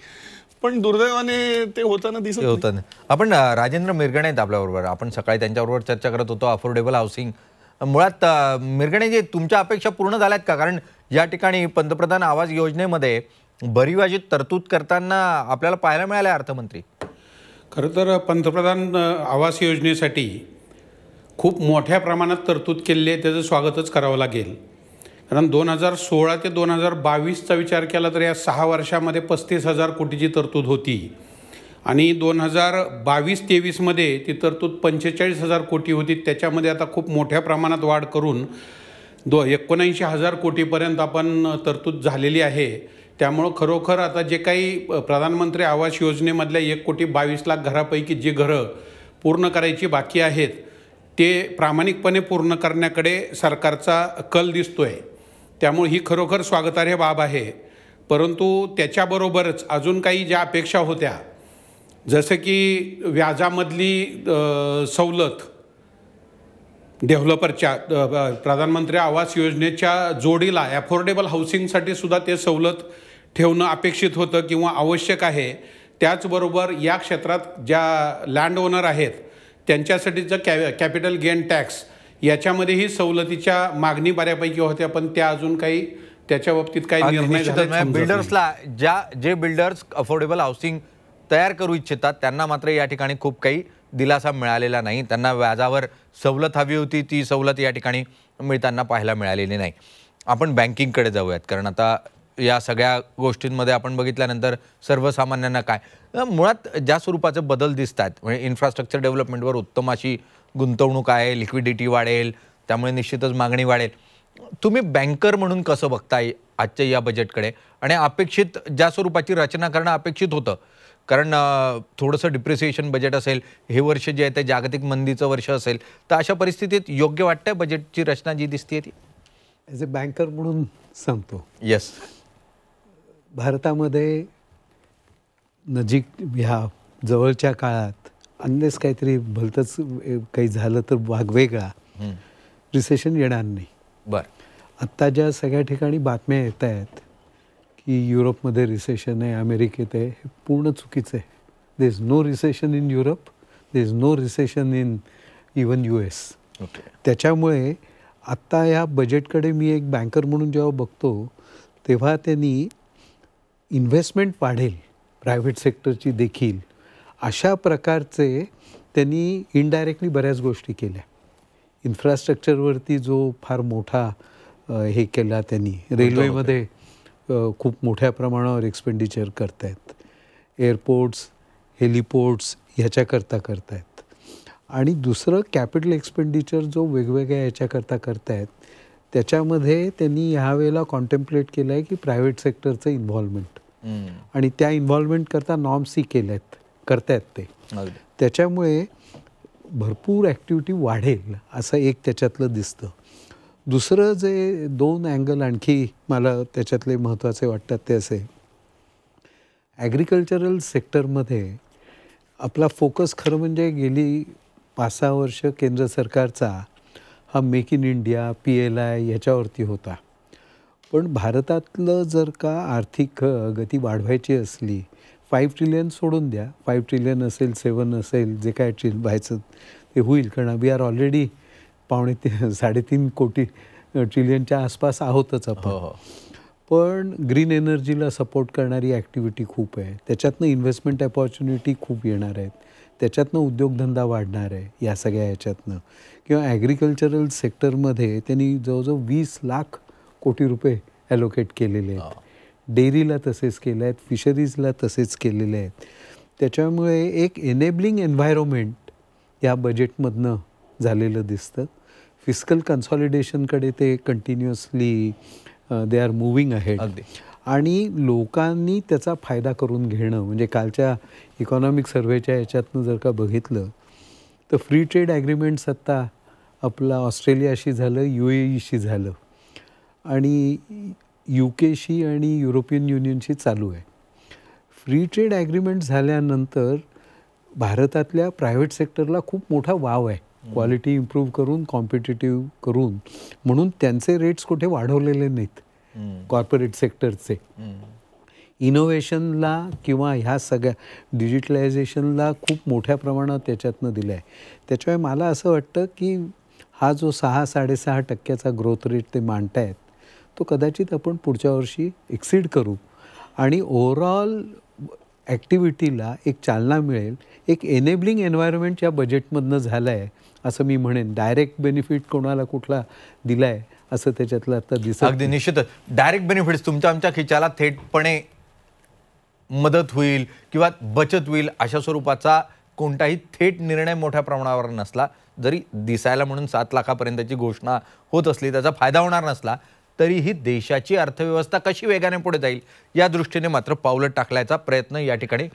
पण दुर्दैवाने ते होताना दिसत नाही. होतं. आपण राजेंद्र मिरगणे आहेत आपल्याबरोबर. आपण सकाळी त्यांच्याबरोबर चर्चा करत होतो अफोर्डेबल हाऊसिंग. मुळात मिरगणे जे तुमच्या अपेक्षा पूर्ण झाल्यात का? कारण या ठिकाणी पंतप्रधान आवास योजनेमध्ये भरीवाची तरतूद करताना आपल्याला पाहायला मिळाले अर्थमंत्री. खरं तर पंतप्रधान आवास योजनेसाठी खूप मोठ्या प्रमाणात तरतूद केलेली आहे, त्याचं स्वागतच करावं लागेल. कारण 2016 ते 2022चा विचार केला तर या 6 वर्षामध्ये 35,000 कोटीची तरतूद होती आणि 2022-23मध्ये ती तरतूद 45,000 कोटी होती. त्याच्यामध्ये आता खूप मोठ्या प्रमाणात वाढ करून 79,000 कोटीपर्यंत आपण तरतूद झालेली आहे. त्यामुळं खरोखर आता जे काही प्रधानमंत्री आवास योजनेमधल्या 1,22,00,000 घरापैकी जी घरं पूर्ण करायची बाकी आहेत ते प्रामाणिकपणे पूर्ण करण्याकडे सरकारचा कल दिसतोय. त्यामुळे ही खरोखर स्वागतार्ह बाब आहे. परंतु त्याच्याबरोबरच अजून काही ज्या अपेक्षा होत्या, जसं की व्याजामधली सवलत डेव्हलपरच्या प्रधानमंत्री आवास योजनेच्या जोडीला अफोर्डेबल हाऊसिंगसाठी सुद्धा ते सवलत ठेवणं अपेक्षित होतं किंवा आवश्यक आहे. त्याचबरोबर या क्षेत्रात ज्या लँड ओनर आहेत त्यांच्यासाठीचं कॅपिटल गेन टॅक्स याच्यामध्येही सवलतीच्या मागणी बऱ्यापैकी होत्या, पण त्या अजून काही त्याच्या बाबतीत काही निर्णय झाले. बिल्डर्सला जे बिल्डर्स अफोर्डेबल हाऊसिंग तयार करू इच्छितात त्यांना मात्र या ठिकाणी खूप काही दिलासा मिळालेला नाही. त्यांना व्याजावर सवलत हवी होती, ती सवलत या ठिकाणी मिळताना पाहायला मिळालेली नाही. आपण बँकिंगकडे जाऊयात, कारण आता या सगळ्या गोष्टींमध्ये आपण बघितल्यानंतर सर्वसामान्यांना काय मुळात ज्या स्वरूपाचे बदल दिसत आहेत, म्हणजे इन्फ्रास्ट्रक्चर डेव्हलपमेंटवर उत्तम अशी गुंतवणूक आहे, लिक्विडिटी वाढेल, त्यामुळे निश्चितच मागणी वाढेल. तुम्ही बँकर म्हणून कसं बघताय आजच्या या बजेटकडे आणि अपेक्षित ज्या स्वरूपाची रचना करणं अपेक्षित होतं, कारण थोडंसं डिप्रिसिएशन बजेट असेल, हे वर्ष जे आहे ते जागतिक मंदीचं वर्ष असेल, तर अशा परिस्थितीत योग्य वाटतंय बजेटची रचना जी दिसते ती? ॲज अ बँकर म्हणून सांगतो, येस, भारतामध्ये नजीक ह्या जवळच्या काळात अनलेस काहीतरी भलतंच काही झालं तर भाग वेगळा रिसेशन येणार नाही. बरं. आत्ता ज्या सगळ्या ठिकाणी बातम्या येत आहेत की युरोपमध्ये रिसेशन आहे, अमेरिकेत आहे, हे पूर्ण चुकीचं आहे. There is no recession in Europe, there is no recession in even US. त्याच्यामुळे आत्ता या बजेटकडे मी एक बँकर म्हणून जेव्हा बघतो तेव्हा त्यांनी इन्व्हेस्टमेंट वाढेल प्रायव्हेट सेक्टरची देखील, अशा प्रकारचे त्यांनी इनडायरेक्टली बऱ्याच गोष्टी केल्या. इन्फ्रास्ट्रक्चरवरती जो फार मोठा हे केला त्यांनी, रेल्वेमध्ये खूप मोठ्या प्रमाणावर एक्सपेंडिचर करतायत, एअरपोर्ट्स, हेलिपोर्ट्स ह्याच्याकरता करतायत. आणि दुसरं कॅपिटल एक्सपेंडिचर जो वेगवेगळ्या ह्याच्याकरता करतायत त्याच्यामध्ये त्यांनी ह्यावेळेला कॉन्टेम्प्लेट केलं आहे की प्रायव्हेट सेक्टरचं इन्व्हॉल्वमेंट, आणि त्या इन्व्हॉल्वमेंट करता नॉर्म्सही करतायत ते. त्याच्यामुळे भरपूर ॲक्टिव्हिटी वाढेल असं एक त्याच्यातलं दिसतं. दुसरं जे 2 अँगल आणखी मला त्याच्यातले महत्त्वाचे वाटतात ते असे, ॲग्रिकल्चरल सेक्टरमध्ये आपला फोकस खरं म्हणजे गेली 5-6 वर्ष केंद्र सरकारचा हा मेक इन इंडिया, PLI ह्याच्यावरती होता. पण भारतातलं जर का आर्थिक गती वाढवायची असली, 5 ट्रिलियन सोडून द्या, 5 ट्रिलियन असेल, 7 असेल, जे काय व्हायचं ते होईल, कारण वी आर ऑलरेडी 3.5 कोटी ट्रिलियनच्या आसपास आहोतच आपण. पण ग्रीन एनर्जीला सपोर्ट करणारी ॲक्टिव्हिटी खूप आहे, त्याच्यातनं इन्व्हेस्टमेंट अपॉर्च्युनिटी खूप येणार आहेत, त्याच्यातनं उद्योगधंदा वाढणार आहे या सगळ्या ह्याच्यातनं. किंवा ॲग्रिकल्चरल सेक्टरमध्ये त्यांनी जवळजवळ 20 लाख कोटी रुपये ॲलोकेट केलेले आहेत. डेअरीला तसेच केले आहेत, फिशरीजला तसेच केलेले आहेत. त्याच्यामुळे एक एनेबलिंग एन्व्हायरमेंट या बजेटमधनं झालेलं दिसतं. फिस्कल कन्सॉलिडेशनकडे ते continuously they are moving ahead. आणि लोकांनी त्याचा फायदा करून घेणं, म्हणजे कालच्या इकॉनॉमिक सर्व्हेच्या ह्याच्यातनं जर का बघितलं तर फ्री ट्रेड ॲग्रीमेंट्स आत्ता आपला ऑस्ट्रेलियाशी झालं, UAEशी झालं आणि UK आणि युरोपियन युनियनशी चालू आहे. फ्री ट्रेड ॲग्रीमेंट झाल्यानंतर भारतातल्या प्रायव्हेट सेक्टरला खूप मोठा वाव आहे, क्वालिटी इम्प्रूव्ह करून, कॉम्पिटिटिव्ह करून. म्हणून त्यांचे रेट्स कुठे वाढवलेले नाहीत कॉर्पोरेट सेक्टरचे. इनोव्हेशनला किंवा ह्या सगळ्या डिजिटलायझेशनला खूप मोठ्या प्रमाणात त्याच्यातनं दिलं आहे. त्याच्यामुळे मला असं वाटतं की हा जो 6-6.5% ग्रोथ रेट ते मांडत आहेत, तो कदाचित आपण पुढच्या वर्षी एक्सीड करू आणि ओव्हरऑल ॲक्टिव्हिटीला एक चालना मिळेल. एक एनेबलिंग एन्व्हायरमेंट या बजेटमधनं झालं आहे असं मी म्हणेन. डायरेक्ट बेनिफिट कोणाला कुठला दिला आहे असं त्याच्यातलं आता दिसत अगदी निश्चितच. डायरेक्ट बेनिफिट्स तुमच्या आमच्या खिचाला थेटपणे मदत होईल किंवा बचत होईल अशा स्वरूपाचा कोणताही थेट निर्णय मोठ्या प्रमाणावर नसला, जरी दिसायला म्हणून 7 लाखापर्यंतची घोषणा होत असली, त्याचा फायदा होणार नसला तरीही देशाची अर्थव्यवस्था कशी वेगाने पुढे जाईल या दृष्टीने मात्र पावलं टाकण्याचा प्रयत्न या ठिकाणी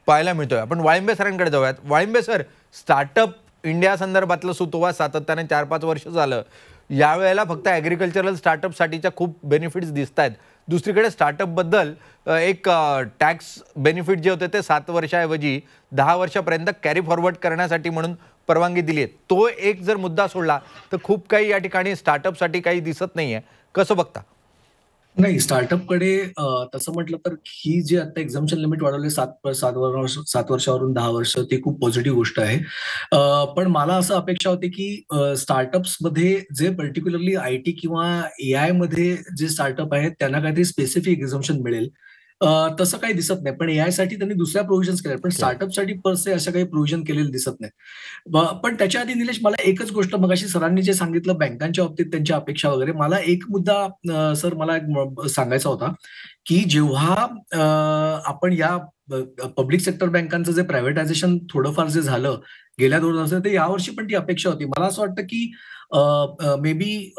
पाहायला मिळतोय. आपण वाळिंबे सरांकडे जाऊयात. वाळिंबे सर, स्टार्टअप इंडिया संदर्भातलं सुतोवा सातत्याने 4-5 वर्ष झालं. यावेळेला फक्त ॲग्रिकल्चरल स्टार्टअपसाठीच्या खूप बेनिफिट्स दिसत आहेत. दुसरीकडे स्टार्टअपबद्दल एक टॅक्स बेनिफिट जे होते ते 7 वर्षाऐवजी 10 वर्षापर्यंत कॅरी फॉरवर्ड करण्यासाठी म्हणून परवानगी दिली आहे. तो एक जर मुद्दा सोडला तर खूप काही या ठिकाणी स्टार्टअपसाठी काही दिसत नाही आहे. कसं बघता? नाही, स्टार्टअपकडे तसं म्हटलं तर ही जी आता एक्झाम्पशन लिमिट वाढवले 7 वर्षावरून 10 वर्ष, ते खूप पॉझिटिव्ह गोष्ट आहे. पण मला असं अपेक्षा होती की स्टार्टअप्समध्ये जे पर्टिक्युलरली IT किंवा AI मध्ये जे स्टार्टअप आहेत त्यांना काहीतरी स्पेसिफिक एक्झाम्पशन मिळेल. तसं काही दिसत नाही. पण AI साठी त्यांनी दुसऱ्या प्रोव्हिजन्स केल्या, पण स्टार्टअपसाठी पर से असं काही प्रोव्हिजन केलेलं दिसत नाही. पण त्याच्या आधी निलेश, मला एकच गोष्ट, मगाशी सरांनी जे सांगितलं बँकांच्या बाबतीत त्यांच्या अपेक्षा वगैरे, मला एक मुद्दा सर मला सांगायचा होता की जेव्हा आपण या पब्लिक सेक्टर बँकांचं जे प्रायव्हेटायझेशन थोडंफार जे झालं गेल्या 2 वर्षात, ते यावर्षी पण ती अपेक्षा होती. मला असं वाटतं की मे बी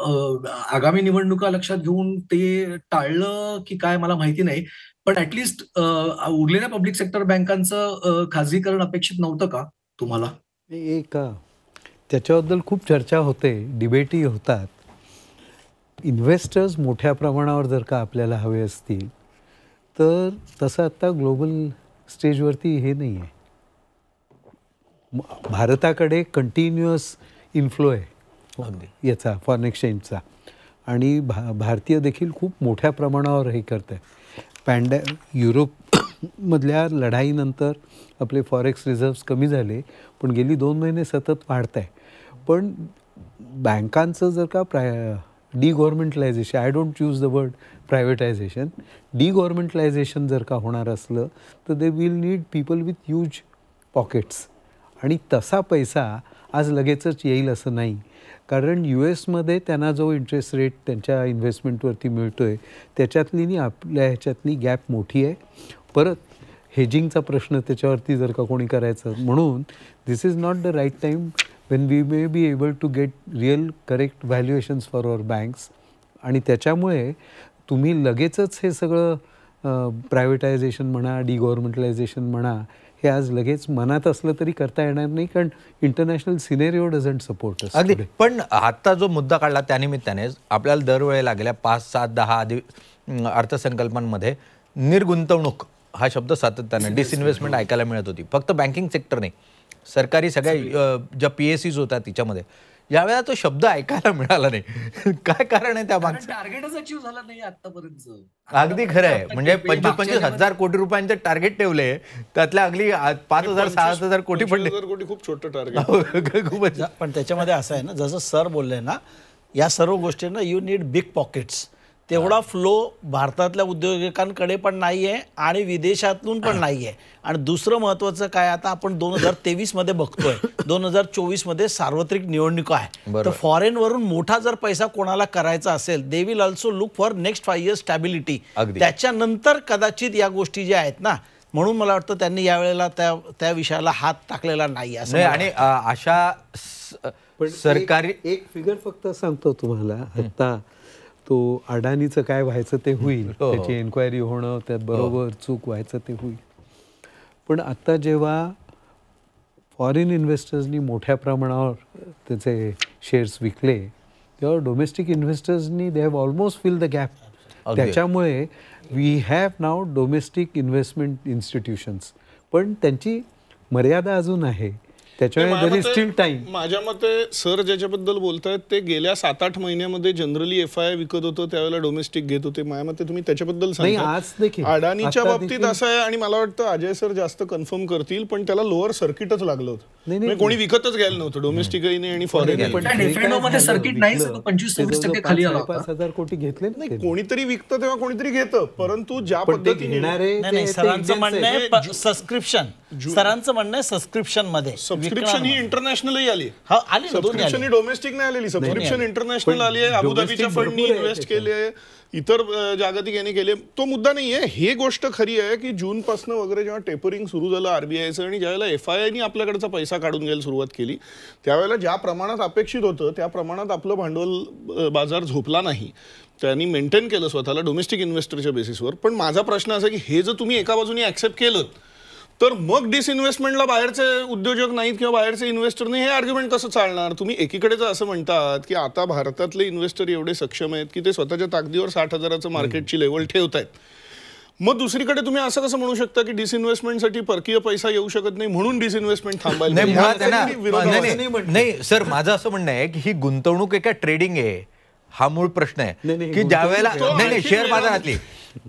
आगामी निवडणुका लक्षात घेऊन ते टाळलं की काय मला माहिती नाही. पण ऍटलिस्ट उरलेल्या पब्लिक सेक्टर बँकांचं खाजगीकरण अपेक्षित नव्हतं का तुम्हाला? एक त्याच्याबद्दल खूप चर्चा होते, डिबेटही होतात. इन्व्हेस्टर्स मोठ्या प्रमाणावर जर का आपल्याला हवे असतील तर तसं आत्ता ग्लोबल स्टेजवरती हे नाही आहे. भारताकडे कंटिन्युअस इन्फ्लो आहे याचा, फॉरेन एक्सचेंजचा, आणि भारतीय देखील खूप मोठ्या प्रमाणावर हे करत आहे. युरोपमधल्या लढाईनंतर आपले फॉरेक्स रिझर्व्स कमी झाले, पण गेली 2 महिने सतत वाढत आहे. पण बँकांचं जर का degovernmentalisation, I don't use the word privatisation, degovernmentalisation जर का होणार असलं तर they will need people with huge pockets. आणि तसा पैसा आज लगेचच येईल असं नाही, कारण US त्यांना जो इंटरेस्ट रेट त्यांच्या इन्व्हेस्टमेंटवरती मिळतो आहे त्याच्यातली आपल्या ह्याच्यातली गॅप मोठी आहे. परत हेजिंगचा प्रश्न त्याच्यावरती जर का कोणी करायचं, म्हणून this is not the right time when we may be able to get real correct valuations for our banks. आणि त्याच्यामुळे तुम्ही लगेचच हे सगळं प्रायव्हेटायझेशन म्हणा, डिगव्हर्मेंटलायझेशन म्हणा, हे आज लगेच मनात असलं तरी करता येणार नाही, कारण international scenario doesn't support us. अगदी. पण आता जो मुद्दा काढला त्यानिमित्ताने आपल्याला दरवेळेला गेल्या 5, 7, 10 अर्थसंकल्पांमध्ये निर्गुंतवणूक हा शब्द सातत्याने, डिसइन्व्हेस्टमेंट ऐकायला मिळत होती. फक्त बँकिंग सेक्टर नाही, सरकारी सगळ्या ज्या PSEs होत्या तिच्यामध्ये यावेळेला तो शब्द ऐकायला मिळाला नाही. काय कारण आहे त्या मागचं? टार्गेटच अचीव्ह झालं नाही आतापर्यंत. अगदी खरं आहे. म्हणजे 25,000 कोटी रुपयांचे टार्गेट ठेवले, त्यातल्या अगदी 5,000-6,000 कोटी पडले. कोटी खूप छोटं टार्गेट. खूपच. पण त्याच्यामध्ये असं आहे ना, जसं सर बोलले ना, या सर्व गोष्टींना यू नीड बिग पॉकेट्स. तेवढा फ्लो भारतातल्या उद्योजकांकडे पण नाही आहे आणि विदेशातून पण नाही आहे. आणि दुसरं महत्त्वाचं काय, आता आपण 2023 मध्ये बघतोय, 2024 मध्ये सार्वत्रिक निवडणुका आहे, तर फॉरेन वरून मोठा जर पैसा कोणाला करायचा असेल, they will also look for next 5 years stability. त्याच्यानंतर कदाचित या गोष्टी ज्या आहेत ना, म्हणून मला वाटतं त्यांनी यावेळेला त्या विषयाला हात टाकलेला नाही असं. आणि अशा सरकारी एक फिगर फक्त सांगतो तुम्हाला, आता तो अडाणीचं काय व्हायचं ते होईल, त्याची एन्क्वायरी होणं, त्यात बरोबर चूक व्हायचं ते होईल. पण आत्ता जेव्हा फॉरेन इन्व्हेस्टर्सनी मोठ्या प्रमाणावर त्याचे शेअर्स विकले तेव्हा डोमेस्टिक इन्व्हेस्टर्सनी they have almost fill the gap. अगदी. त्याच्यामुळे we have now domestic investment institutions, पण त्यांची मर्यादा अजून आहे. त्याच्यामुळे देयर इज स्टील टाइम. माझ्या मते सर ज्याच्याबद्दल बोलतायत ते गेल्या 7-8 महिन्यामध्ये जनरली FII विकत होतं त्यावेळेला डोमेस्टिक घेत होते. माझ्या मते तुम्ही त्याच्याबद्दल नाही, सांगताय. आज देखील अडाणीच्या आता बाबतीत देखील- असं आहे आणि मला वाटतं अजय सर जास्त कन्फर्म करतील, पण त्याला लोअर सर्किटच लागलं होतं. नाही, म्हणजे कोणी विकतच घ्यायला नव्हतं डोमेस्टिकही नाही आणि फॉरेन पण नाही, जे FNO काय मध्ये झालं, सर्किट नाहीच विकलं, होतं, 25-26% ते जवळजवळ खाली आला 5,000 कोटी घेतले ना नाही. त्यांनी. कोणीतरी विकतं तेव्हा कोणीतरी घेतं, परंतु ज्या पण ते पद्धतीने घेणारे नाही नाही, ते सरांचं Indians म्हणणं आहेत. आहे सबस्क्रिप्शन. सरांचं म्हणणं आहे सबस्क्रिप्शन मध्ये सबस्क्रिप्शन ही इंटरनॅशनलही आली. हा आली ना, दोन्ही सबस्क्रिप्शन आली. ही डोमेस्टिक नाही आलेली, सबस्क्रिप्शन इंटरनॅशनल आली आहे. अबुधाबीच्या domestic फंडनी भरपूर आहे इन्व्हेस्ट त्याच्यात. केले आहे, इतर जागतिक यांनी केले. तो मुद्दा नाहीये. हे गोष्ट खरी आहे की जूनपासून वगैरे जेव्हा टेपरिंग सुरू झालं RBIचं आणि ज्यावेळेला FIIनी आपल्याकडचा पैसा काढून घ्यायला सुरुवात केली त्यावेळेला ज्या प्रमाणात अपेक्षित होतं त्या प्रमाणात आपलं भांडवल बाजार झोपला नाही. त्यांनी मेंटेन केलं स्वतःला डोमेस्टिक इन्व्हेस्टरच्या बेसिसवर. पण माझा प्रश्न असा की हे जर तुम्ही एका बाजूने ऍक्सेप्ट केलं तर मग डिसइन्व्हेस्टमेंटला बाहेरचे उद्योजक नाहीत किंवा बाहेरचे इन्व्हेस्टर नाही, हे आर्ग्युमेंट कसं चालणार? तुम्ही एकीकडे तर असं म्हणतात की आता भारतातले इन्व्हेस्टर एवढे सक्षम आहेत की ते स्वतःच्या ताकदीवर 60,000चं मार्केटची लेवल ठेवतायत. मग दुसरीकडे तुम्ही असं कसं म्हणू शकता की डिसइन्व्हेस्टमेंटसाठी परकीय पैसा येऊ शकत नाही म्हणून डिसइन्व्हेस्टमेंट थांबायला नाही पाहिजे? मुळात आहे ना, ह्यासाठी विरोधाभास आहे. नाही सर, माझं असं म्हणणं आहे की ही गुंतवणूक एका ट्रेडिंग आहे, हा मूळ प्रश्न आहे नाही, नाही, की ज्या वेळेला गुंतवणूक नाही आणखी शेअर वेगळा बाजारातली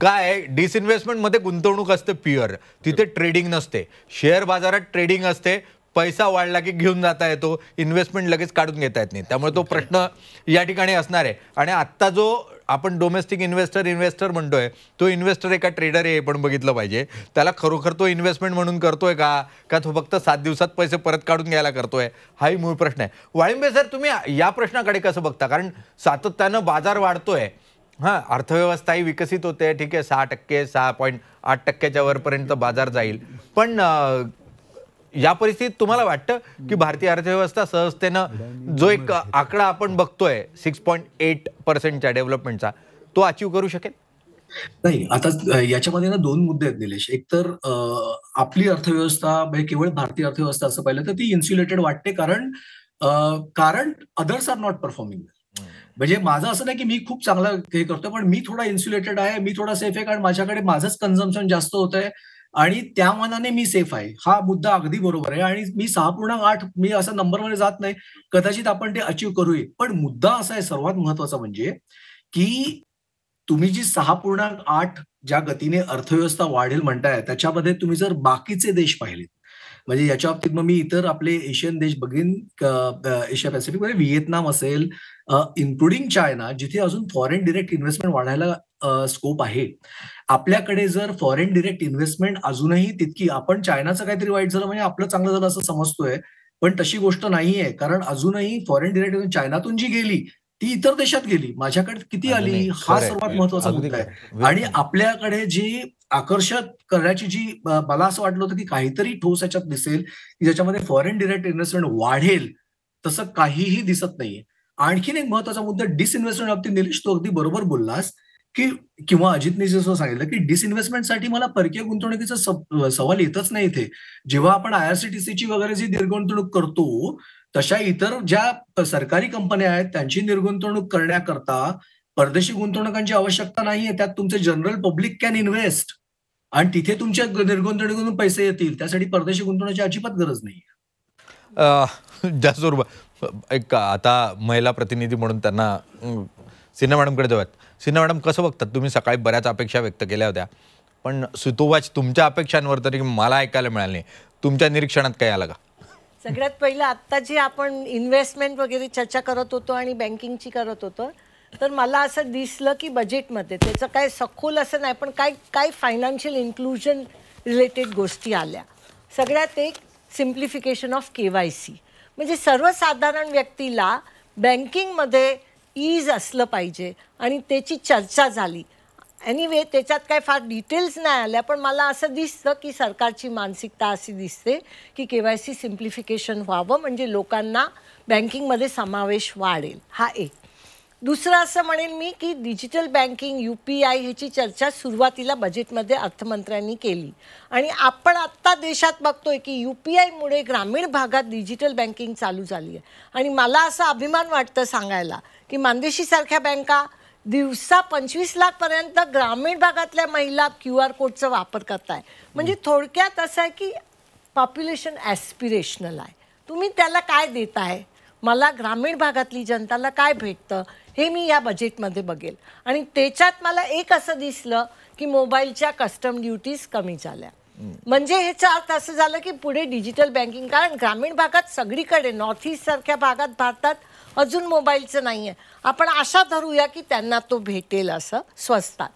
काय डिसइन्व्हेस्टमेंट मध्ये गुंतवणूक असते प्युअर, तिथे ट्रेडिंग नसते. शेअर बाजारात ट्रेडिंग असते, पैसा वाढला की घेऊन जाता येतो, इन्व्हेस्टमेंट लगेच काढून घेता येत नाही. त्यामुळे तो प्रश्न या ठिकाणी असणार आहे. आणि आत्ता जो आपण डोमेस्टिक इन्व्हेस्टर म्हणतोय तो इन्व्हेस्टर एका ट्रेडर आहे, पण बघितलं पाहिजे त्याला खरोखर तो इन्व्हेस्टमेंट म्हणून करतोय का तो फक्त 7 दिवसात पैसे परत काढून घ्यायला करतोय, हाही मूळ प्रश्न आहे. वाळिंबे सर, तुम्ही या प्रश्नाकडे कसं बघता? कारण सातत्यानं बाजार वाढतोय, हां, अर्थव्यवस्थाही विकसित होते, ठीक आहे, 6%, 6.8%च्या वरपर्यंत बाजार जाईल. पण या परिस्थितीत तुम्हाला वाटतं की भारतीय अर्थव्यवस्था सहजतेनं जो एक आकडा आपण बघतोय 6.8%च्या डेव्हलपमेंटचा, तो अचीव्ह करू शकेल? नाही, आता याच्यामध्ये ना 2 मुद्दे आहेत निलेश. एक तर आपली अर्थव्यवस्था म्हणजे केवळ भारतीय अर्थव्यवस्था असं पाहिलं तर ती इन्सुलेटेड वाटते, कारण अदर्स आर नॉट परफॉर्मिंग. म्हणजे माझं असं नाही की मी खूप चांगलं हे करतोय, पण मी थोडा इन्सुलेटेड आहे, मी थोडा सेफ आहे, कारण माझ्याकडे माझंच कन्झम्पशन जास्त होत आहे आणि त्या मानाने मी सेफ आहे. हा मुद्दा अगदी बरोबर आहे आणि मी 6.8 मी असं नंबरमध्ये जात नाही, कदाचित आपण ते अचीव्ह करूया. पण मुद्दा असा आहे सर्वात महत्वाचा म्हणजे की तुम्ही जी 6.8 ज्या गतीने अर्थव्यवस्था वाढेल म्हणताय त्याच्यामध्ये तुम्ही जर बाकीचे देश पाहिले, म्हणजे याच्या बाबतीत मग मी इतर आपले एशियन देश बघीन, एशिया पॅसिफिक मध्ये व्हिएतनाम असेल, इन्क्लुडिंग चायना, जिथे अजून फॉरेन डिरेक्ट इन्व्हेस्टमेंट वाढायला स्कोप आहे. आपल्याकडे जर फॉरेन डिरेक्ट इन्व्हेस्टमेंट अजूनही तितकी, आपण चायनाचं काहीतरी वाईट झालं म्हणजे आपलं चांगलं झालं असं समजतोय, पण तशी गोष्ट नाहीये. कारण अजूनही फॉरेन डिरेक्ट चायनातून जी गेली ती इतर देशात गेली, माझ्याकडे किती आली, अजूनही. हा खरंय. सर्वात महत्वाचा अगदी मुद्दा आहे. खरंय. आणि आपल्याकडे जी आकर्षक करण्याची जी मला असं वाटलं होतं की काहीतरी ठोस याच्यात दिसेल की ज्याच्यामध्ये फॉरेन डिरेक्ट इन्व्हेस्टमेंट वाढेल, तसं काहीही दिसत नाहीये. आणखीन एक महत्वाचा मुद्दा डिसइन्व्हेस्टमेंट बाबतीत निलेश, तू अगदी बरोबर बोललास की किंवा अजितने जसं सांगितलं की डिसइन्व्हेस्टमेंटसाठी मला परकीय गुंतवणुकीचा सवाल येतच नाही इथे. जेव्हा आपण IRCTCची वगैरे जी निर्गुंतवणूक करतो, तशा इतर ज्या सरकारी कंपन्या आहेत त्यांची निर्गुंतवणूक करण्याकरता परदेशी गुंतवणुकांची आवश्यकता नाहीये. त्यात तुमचे जनरल पब्लिक कॅन इन्व्हेस्ट आणि तिथे तुमच्या निर्गुंतवणुकीतून पैसे येतील. त्यासाठी परदेशी गुंतवणुकीची अजिबात गरज नाहीये. जास्त एक आता महिला प्रतिनिधी म्हणून त्यांना सिन्हा मॅडमकडे जाऊयात. सिन्हा मॅडम, कसं बघतात तुम्ही? सकाळी बऱ्याच अपेक्षा व्यक्त केल्या होत्या, पण सुतोवाच तुमच्या अपेक्षांवर तरी मला ऐकायला मिळालं नाही. तुमच्या निरीक्षणात काय आलं का? सगळ्यात पहिलं आत्ता जी आपण इन्व्हेस्टमेंट वगैरे चर्चा करत होतो आणि बँकिंगची करत होतो, तर मला असं दिसलं की बजेटमध्ये त्याचं काय सखोल असं नाही, पण काय फायनान्शियल इन्क्लुजन रिलेटेड गोष्टी आल्या. सगळ्यात एक सिम्प्लिफिकेशन ऑफ KYC, म्हणजे सर्वसाधारण व्यक्तीला बँकिंगमध्ये ईज असलं पाहिजे आणि त्याची चर्चा झाली. एनिवे त्याच्यात काय फार डिटेल्स नाही आल्या, पण मला असं दिसतं की सरकारची मानसिकता अशी दिसते की KYC सिम्प्लिफिकेशन व्हावं म्हणजे लोकांना बँकिंगमध्ये समावेश वाढेल. हा एक. दुसरं असं म्हणेन मी की डिजिटल बँकिंग UPI ह्याची चर्चा सुरुवातीला बजेटमध्ये अर्थमंत्र्यांनी केली आणि आपण आत्ता देशात बघतोय की UPI-मुळे ग्रामीण भागात डिजिटल बँकिंग चालू झाली आहे आणि मला असा अभिमान वाटतं सांगायला की मानदेशीसारख्या बँका दिवसा 25 लाखपर्यंत ग्रामीण भागातल्या महिला QR कोडचा वापर करताय. म्हणजे थोडक्यात असं आहे की पॉप्युलेशन ॲस्पिरेशनल आहे. तुम्ही त्याला काय देताय, मला ग्रामीण भागातली जनताला काय भेटतं हे मी या बजेटमध्ये बघेल. आणि त्याच्यात मला एक असं दिसलं की मोबाईलच्या कस्टम ड्युटीज कमी झाल्या. म्हणजे ह्याचा अर्थ असं झालं की पुढे डिजिटल बँकिंग, कारण ग्रामीण भागात सगळीकडे नॉर्थ ईस्ट सारख्या भागात भारतात अजून मोबाईलचं नाही आहे. आपण आशा धरूया की त्यांना तो भेटेल असं स्वस्तात.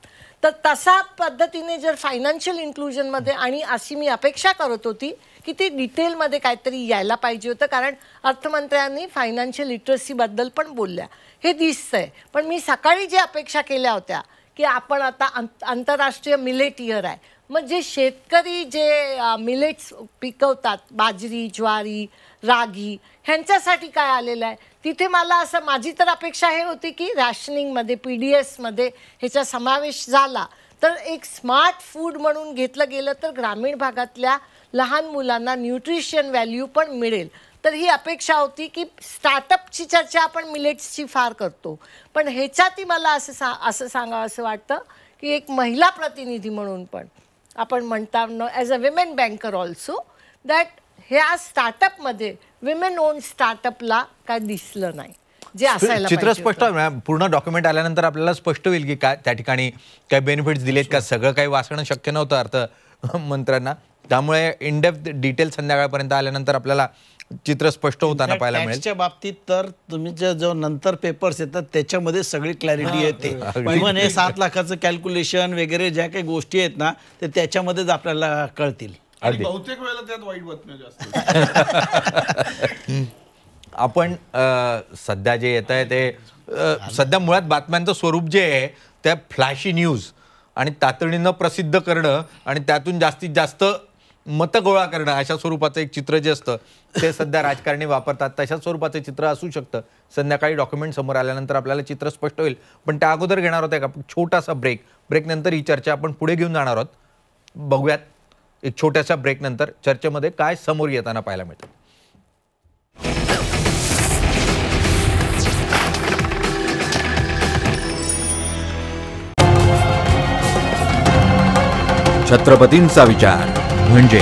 तर तसा पद्धतीने जर फायनान्शियल इन्क्लुजनमध्ये, आणि अशी मी अपेक्षा करत होती की ते डिटेलमध्ये काहीतरी यायला पाहिजे होतं, कारण अर्थमंत्र्यांनी फायनान्शियल लिटरसीबद्दल पण बोलल्या, हे दिसतंय. पण मी सकाळी जे अपेक्षा केल्या होत्या की आपण आता आंतरराष्ट्रीय मिलेट इयर आहे, मग जे शेतकरी जे मिलेट्स पिकवतात, बाजरी, ज्वारी, रागी, ह्यांच्यासाठी काय आलेलं आहे तिथे मला असं, माझी तर अपेक्षा हे होती की रॅशनिंगमध्ये PDSमध्ये ह्याचा समावेश झाला तर एक स्मार्ट फूड म्हणून घेतलं गेलं तर ग्रामीण भागातल्या लहान मुलांना न्यूट्रिशन व्हॅल्यू पण मिळेल. तर ही अपेक्षा होती की स्टार्टअपची चर्चा आपण मिलेट्सची फार करतो, पण ह्याच्यातही मला असं सांगावं असं वाटतं की एक महिला प्रतिनिधी म्हणून पण आपण म्हणता as a women banker also that ह्या स्टार्टअपमध्ये विमेन ओन स्टार्टअपला काय दिसलं नाही जे असायला चित्र पाहिजे स्पष्ट होतं. पूर्ण डॉक्युमेंट आल्यानंतर आपल्याला स्पष्ट होईल की काय त्या ठिकाणी काय बेनिफिट्स दिलेत का. सगळं काही वाचणं शक्य नव्हतं अर्थमंत्र्यांना, त्यामुळे इन डेप्थ डिटेल संध्याकाळपर्यंत आल्यानंतर आपल्याला चित्र स्पष्ट होताना पाहायला मिळेल. टॅक्सच्या बाबतीत तर तुम्ही जो नंतर पेपर्स येतात त्याच्यामध्ये सगळी क्लॅरिटी येते. इव्हन हे 7 लाखाचं कॅल्क्युलेशन वगैरे ज्या काही गोष्टी आहेत ना ते त्याच्यामध्येच आपल्याला कळतील. आणि बहुतेक वेळेला त्यात वाईट बातम्या जास्त. आपण सध्या जे येत आहे ते सध्या मुळात बातम्यांचं स्वरूप जे आहे त्या फ्लॅशी न्यूज आणि तातडीनं प्रसिद्ध करणं आणि त्यातून जास्तीत जास्त मतं गोळा करणं अशा स्वरूपाचं एक चित्र जे असतं ते सध्या राजकारणी वापरतात. तशा स्वरूपाचं चित्र असू शकतं. संध्याकाळी डॉक्युमेंट समोर आल्यानंतर आपल्याला चित्र स्पष्ट होईल. पण त्या अगोदर घेणार होते का छोटासा ब्रेकनंतर ही चर्चा आपण पुढे घेऊन जाणार आहोत. बघूयात एक छोट्याशा ब्रेकनंतर चर्चेमध्ये काय समोर येताना पाहायला मिळतं. छत्रपतींचा विचार म्हणजे